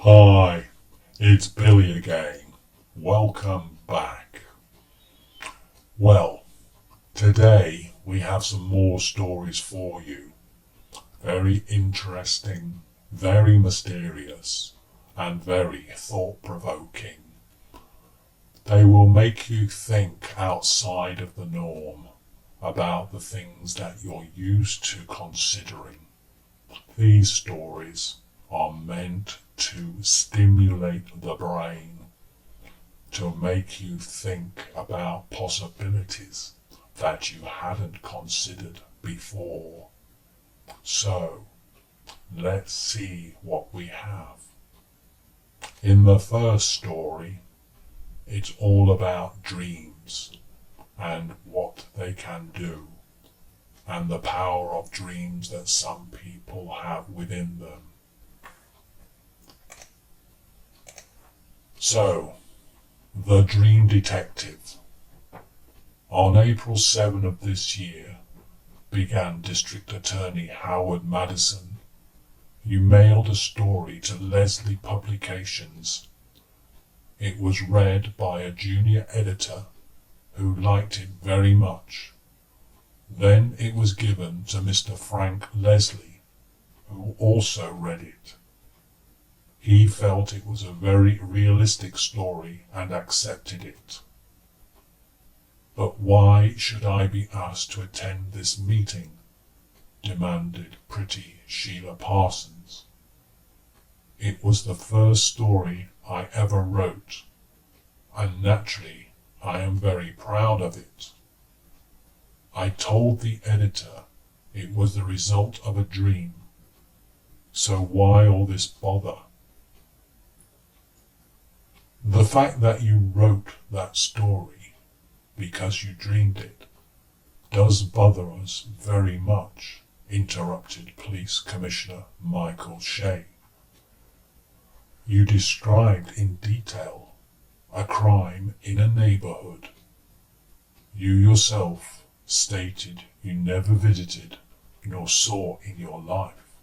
Hi, it's Billy again. Welcome back. Well, today we have some more stories for you. Very interesting, very mysterious, and very thought-provoking. They will make you think outside of the norm about the things that you're used to considering. These stories are meant to stimulate the brain, to make you think about possibilities that you hadn't considered before. So, let's see what we have. In the first story, it's all about dreams and what they can do, and the power of dreams that some people have within them. So, The Dream Detective. On April 7 of this year, began District Attorney Howard Madison. You mailed a story to Leslie Publications. It was read by a junior editor who liked it very much. Then it was given to Mr. Frank Leslie, who also read it. He felt it was a very realistic story and accepted it. But why should I be asked to attend this meeting? Demanded pretty Sheila Parsons. It was the first story I ever wrote, and naturally I am very proud of it. I told the editor it was the result of a dream, so why all this bother? The fact that you wrote that story because you dreamed it does bother us very much, interrupted Police Commissioner Michael Shea. You described in detail a crime in a neighborhood. You yourself stated you never visited nor saw in your life.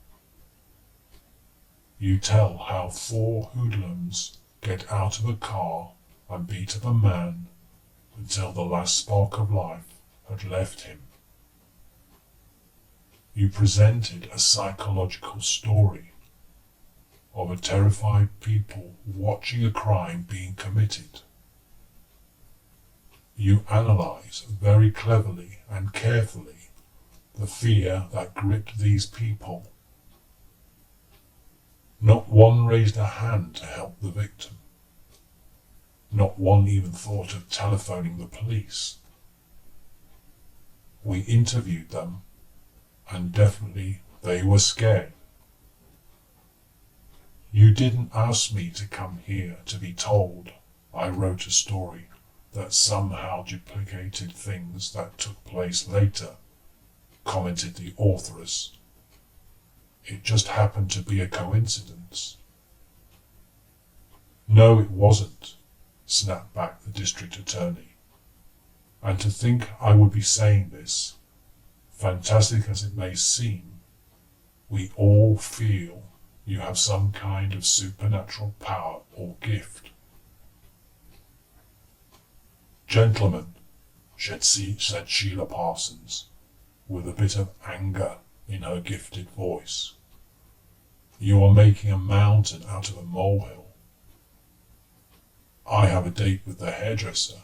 You tell how 4 hoodlums get out of a car and beat up a man until the last spark of life had left him. You presented a psychological story of a terrified people watching a crime being committed. You analyze very cleverly and carefully the fear that gripped these people. Not one raised a hand to help the victim. Not one even thought of telephoning the police. We interviewed them, and definitely they were scared. You didn't ask me to come here to be told I wrote a story that somehow duplicated things that took place later, commented the authoress. It just happened to be a coincidence. No, it wasn't, snapped back the district attorney. And to think I would be saying this, fantastic as it may seem, we all feel you have some kind of supernatural power or gift. Gentlemen, said Sheila Parsons, with a bit of anger in her gifted voice. You are making a mountain out of a molehill. I have a date with the hairdresser,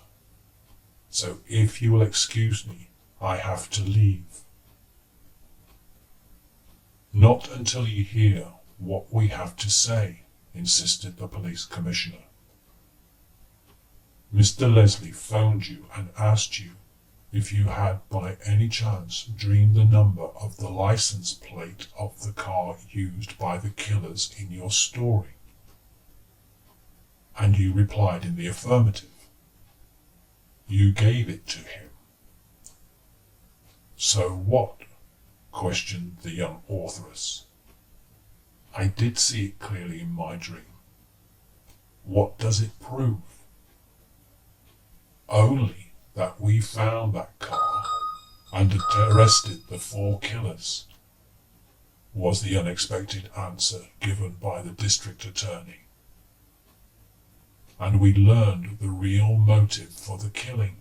so if you will excuse me, I have to leave. Not until you hear what we have to say, insisted the police commissioner. Mr. Leslie phoned you and asked you if you had by any chance dreamed the number of the license plate of the car used by the killers in your story. And you replied in the affirmative. You gave it to him. So what? Questioned the young authoress. I did see it clearly in my dream. What does it prove? Only that we found that car and arrested the 4 killers. was the unexpected answer given by the district attorney. And we learned the real motive for the killing.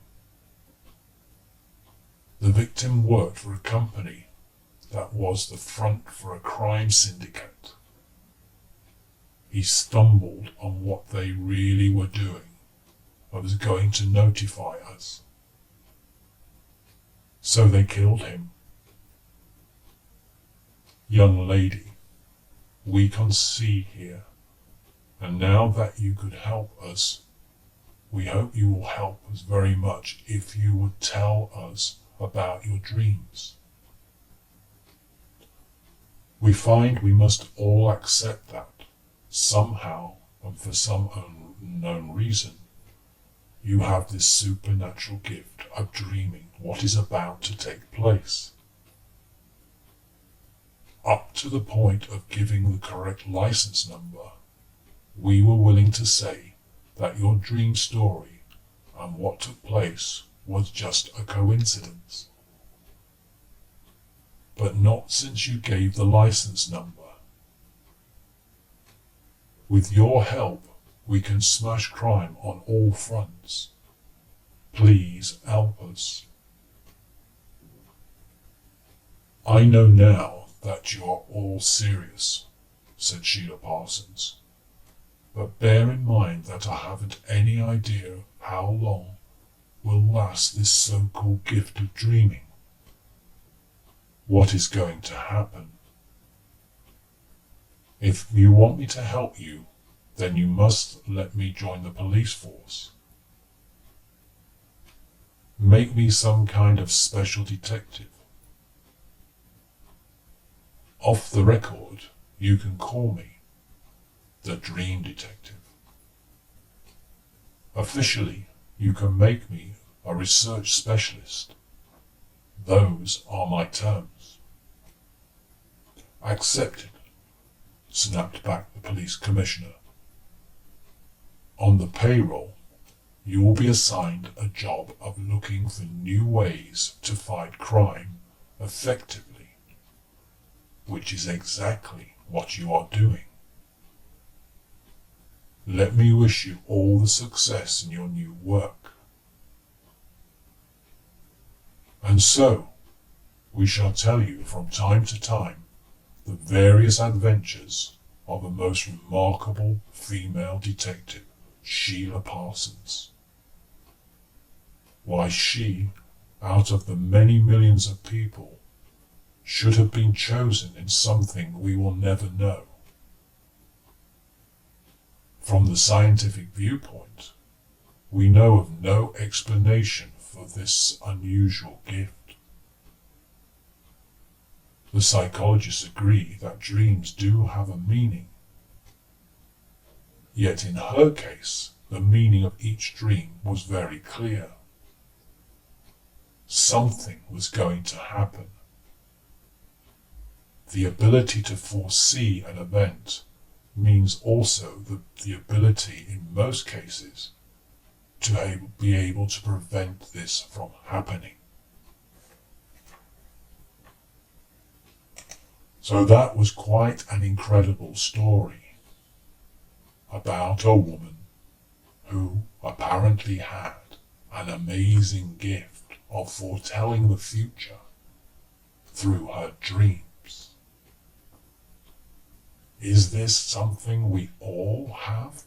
The victim worked for a company that was the front for a crime syndicate. He stumbled on what they really were doing and was going to notify us. So they killed him. Young lady, we can see here, and now that you could help us, we hope you will help us very much if you would tell us about your dreams. We find we must all accept that, somehow and for some unknown reason, you have this supernatural gift of dreaming what is about to take place. Up to the point of giving the correct license number, we were willing to say that your dream story and what took place was just a coincidence. But not since you gave the license number. With your help, we can smash crime on all fronts. Please help us. I know now that you are all serious, said Sheila Parsons. But bear in mind that I haven't any idea how long will last this so-called gift of dreaming. What is going to happen? If you want me to help you, then you must let me join the police force. Make me some kind of special detective. Off the record, you can call me the Dream Detective. Officially, you can make me a research specialist. Those are my terms. Accepted, snapped back the police commissioner. On the payroll, you will be assigned a job of looking for new ways to fight crime effectively, which is exactly what you are doing. Let me wish you all the success in your new work. And so, we shall tell you from time to time the various adventures of a most remarkable female detective, Sheila Parsons. Why she, out of the many millions of people, should have been chosen in something we will never know. From the scientific viewpoint, we know of no explanation for this unusual gift. The psychologists agree that dreams do have a meaning. Yet in her case, the meaning of each dream was very clear. Something was going to happen. The ability to foresee an event means also the ability, in most cases, to be able to prevent this from happening. So that was quite an incredible story about a woman who apparently had an amazing gift of foretelling the future through her dreams. Is this something we all have?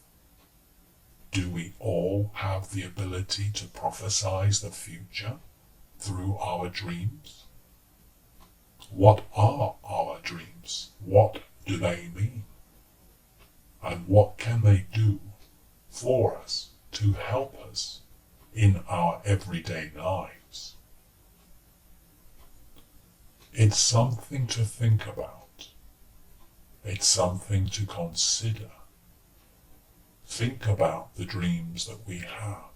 Do we all have the ability to prophesize the future through our dreams? What are our dreams? What do they mean? And what can they do for us to help us in our everyday lives? It's something to think about. It's something to consider. Think about the dreams that we have.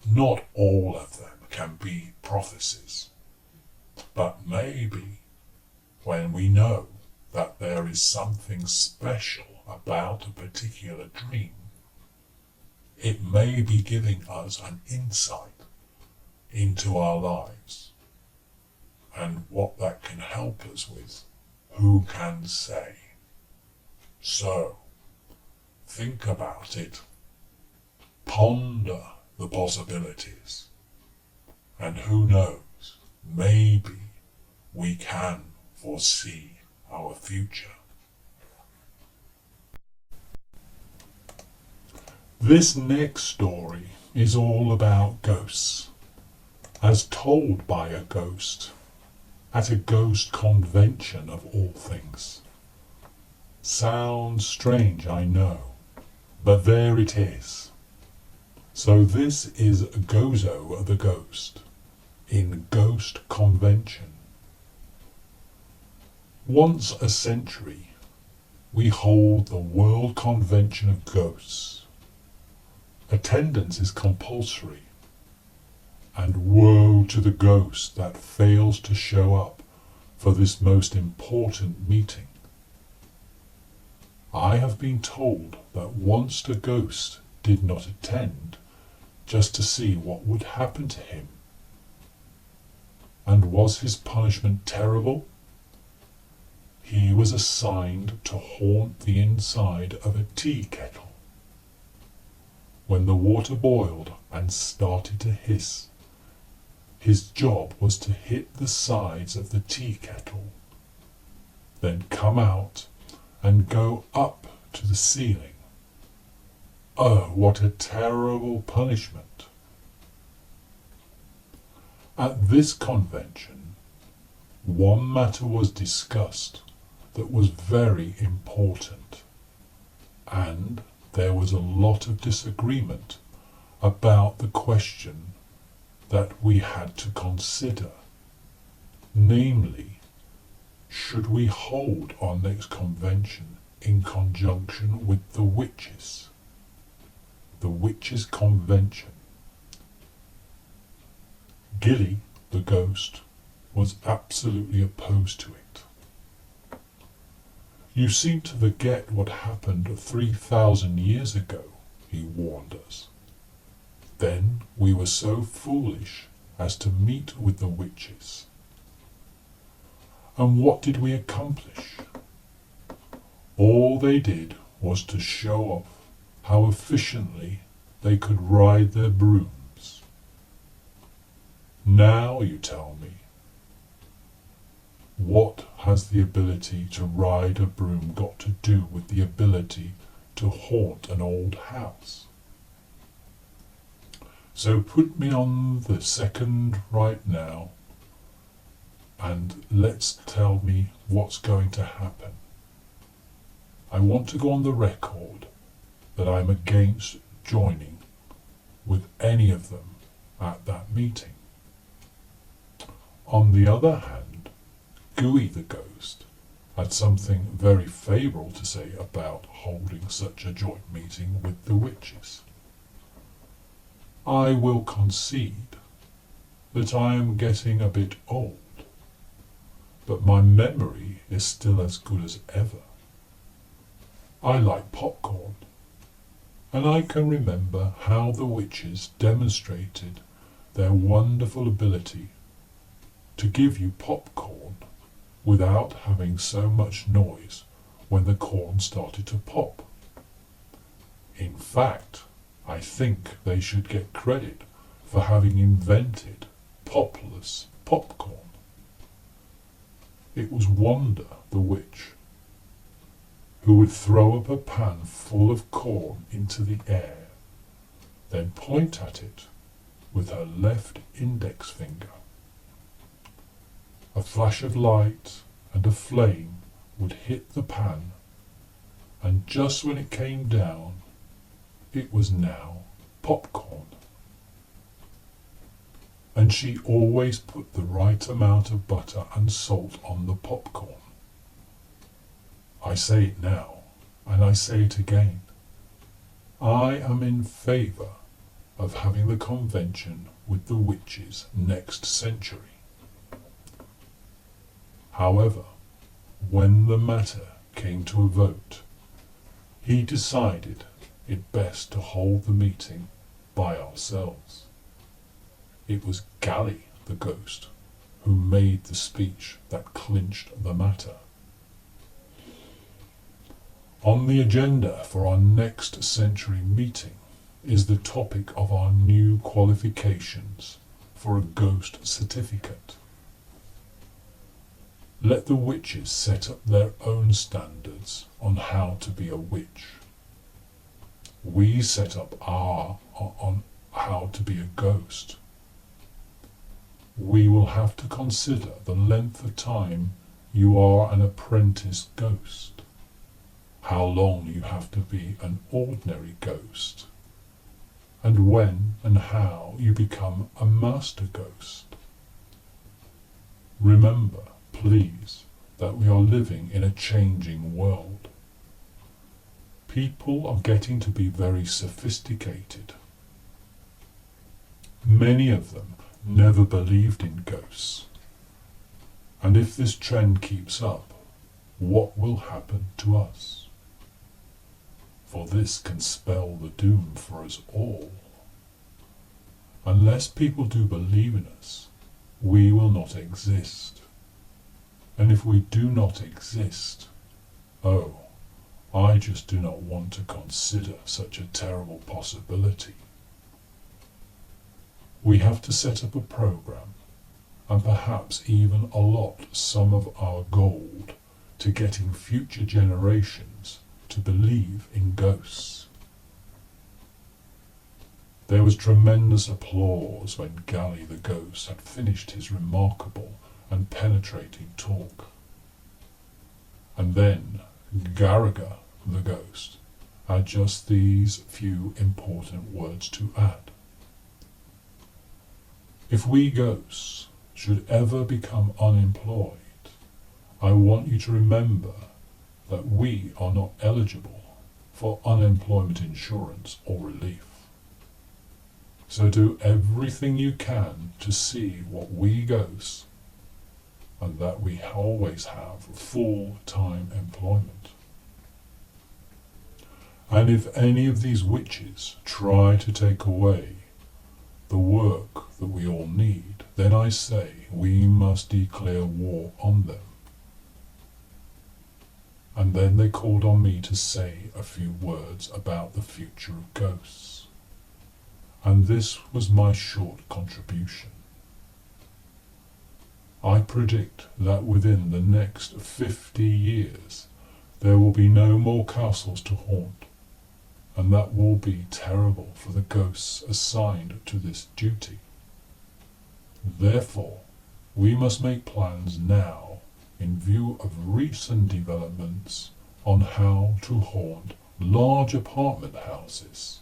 Not all of them can be prophecies, but maybe when we know that there is something special about a particular dream, it may be giving us an insight into our lives and what that can help us with Who can say? So, think about it. Ponder the possibilities. And who knows, maybe we can foresee our future. This next story is all about ghosts, as told by a ghost, at a ghost convention of all things. Sounds strange, I know, but there it is. So this is Gozo the Ghost, in Ghost Convention. Once a century, we hold the World Convention of Ghosts. Attendance is compulsory, and woe to the ghost that fails to show up for this most important meeting. I have been told that once the ghost did not attend just to see what would happen to him. And was his punishment terrible? He was assigned to haunt the inside of a tea kettle. When the water boiled and started to hiss, his job was to hit the sides of the tea kettle, then come out and go up to the ceiling. Oh, what a terrible punishment! At this convention, one matter was discussed that was very important, and there was a lot of disagreement about the question that we had to consider, namely, should we hold our next convention in conjunction with the witches? The witches' convention. Gilly, the ghost, was absolutely opposed to it. You seem to forget what happened 3,000 years ago, he warned us. Then we were so foolish as to meet with the witches. And what did we accomplish? All they did was to show off how efficiently they could ride their brooms. Now you tell me, what has the ability to ride a broom got to do with the ability to haunt an old house? So put me on the second right now, and let's tell me what's going to happen. I want to go on the record that I'm against joining with any of them at that meeting. On the other hand, Gooey the ghost had something very favourable to say about holding such a joint meeting with the witches. I will concede that I am getting a bit old, but my memory is still as good as ever. I like popcorn, and I can remember how the witches demonstrated their wonderful ability to give you popcorn without having so much noise when the corn started to pop. In fact, I think they should get credit for having invented popless popcorn. It was Wanda the witch who would throw up a pan full of corn into the air, then point at it with her left index finger. A flash of light and a flame would hit the pan, and just when it came down, it was now popcorn. And she always put the right amount of butter and salt on the popcorn. I say it now, and I say it again. I am in favour of having the convention with the witches next century. However, when the matter came to a vote, he decided it best to hold the meeting by ourselves. It was Gally the ghost who made the speech that clinched the matter. On the agenda for our next century meeting is the topic of our new qualifications for a ghost certificate. Let the witches set up their own standards on how to be a witch. We set up our on how to be a ghost. We will have to consider the length of time you are an apprentice ghost, how long you have to be an ordinary ghost, and when and how you become a master ghost. Remember, please, that we are living in a changing world. People are getting to be very sophisticated. Many of them never believed in ghosts. And if this trend keeps up, what will happen to us? For this can spell the doom for us all. Unless people do believe in us, we will not exist. And if we do not exist, oh, I just do not want to consider such a terrible possibility. We have to set up a program, and perhaps even allot some of our gold to getting future generations to believe in ghosts. There was tremendous applause when Gali the ghost had finished his remarkable and penetrating talk. And then Garaga the ghost had just these few important words to add. If we ghosts should ever become unemployed, I want you to remember that we are not eligible for unemployment insurance or relief. So do everything you can to see what we ghosts, and that we always have full-time employment. And if any of these witches try to take away the work that we all need, then I say we must declare war on them. And then they called on me to say a few words about the future of ghosts. And this was my short contribution. I predict that within the next 50 years there will be no more castles to haunt, and that will be terrible for the ghosts assigned to this duty. Therefore, we must make plans now in view of recent developments on how to haunt large apartment houses.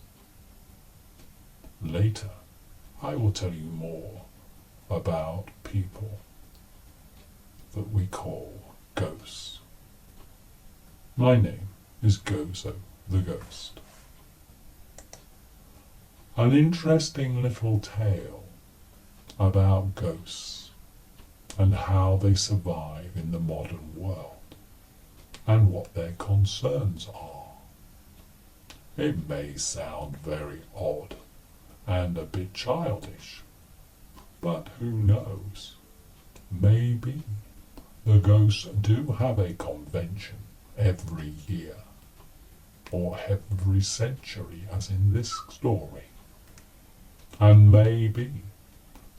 Later, I will tell you more about people that we call ghosts. My name is Gozo the Ghost. An interesting little tale about ghosts and how they survive in the modern world and what their concerns are. It may sound very odd and a bit childish, but who knows? Maybe the ghosts do have a convention every year, or every century as in this story, and maybe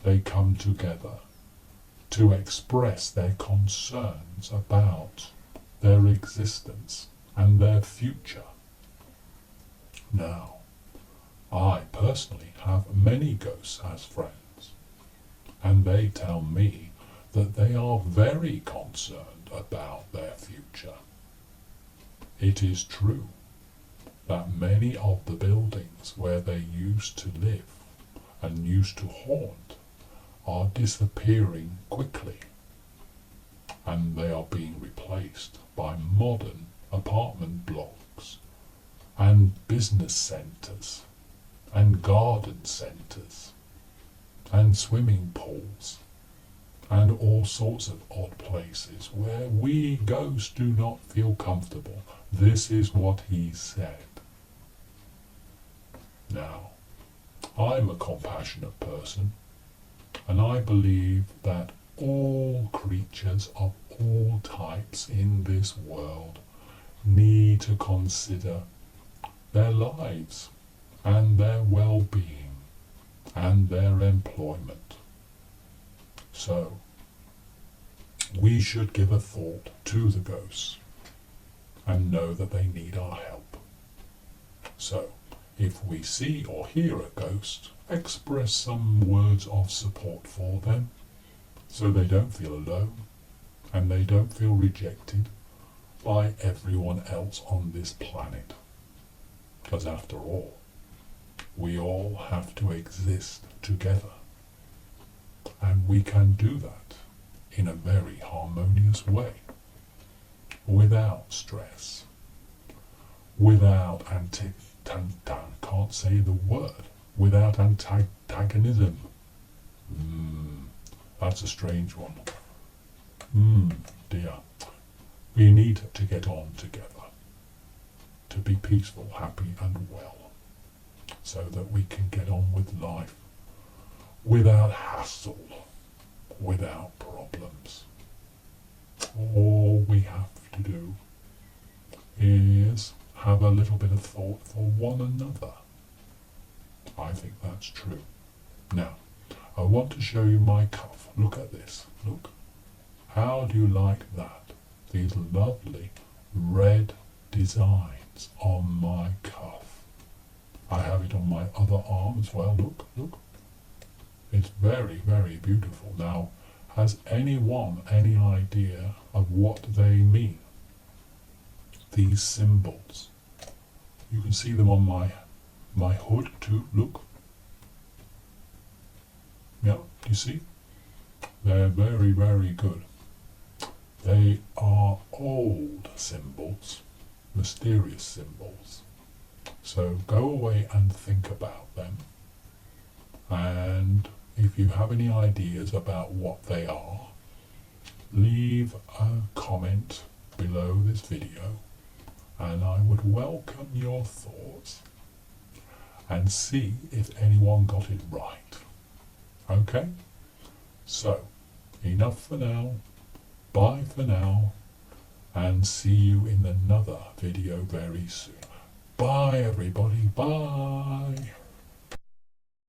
they come together to express their concerns about their existence and their future. Now, I personally have many ghosts as friends, and they tell me that they are very concerned about their future. It is true that many of the buildings where they used to live and used to haunt are disappearing quickly, and they are being replaced by modern apartment blocks and business centres and garden centres and swimming pools and all sorts of odd places where we ghosts do not feel comfortable. This is what he said. Now, I'm a compassionate person, and I believe that all creatures of all types in this world need to consider their lives and their well-being and their employment. So, we should give a thought to the ghosts and know that they need our help. So, if we see or hear a ghost, express some words of support for them so they don't feel alone and they don't feel rejected by everyone else on this planet. Because after all, we all have to exist together. And we can do that in a very harmonious way, without stress, without can't say the word, without antagonism. That's a strange one. Dear. We need to get on together, to be peaceful, happy and well, so that we can get on with life without hassle, without problems. All we have to do is have a little bit of thought for one another. I think that's true. Now, I want to show you my cuff. Look at this. Look. How do you like that? These lovely red designs on my cuff. I have it on my other arm as well. Look, look. It's very, very beautiful. Now, has anyone any idea of what they mean? These symbols. You can see them on my hood too. Look. Yeah, you see? They're very, very good. They are old symbols, mysterious symbols. So go away and think about them. And if you have any ideas about what they are, leave a comment below this video and I would welcome your thoughts and see if anyone got it right. Okay? So, enough for now. Bye for now, and see you in another video very soon. Bye everybody, bye!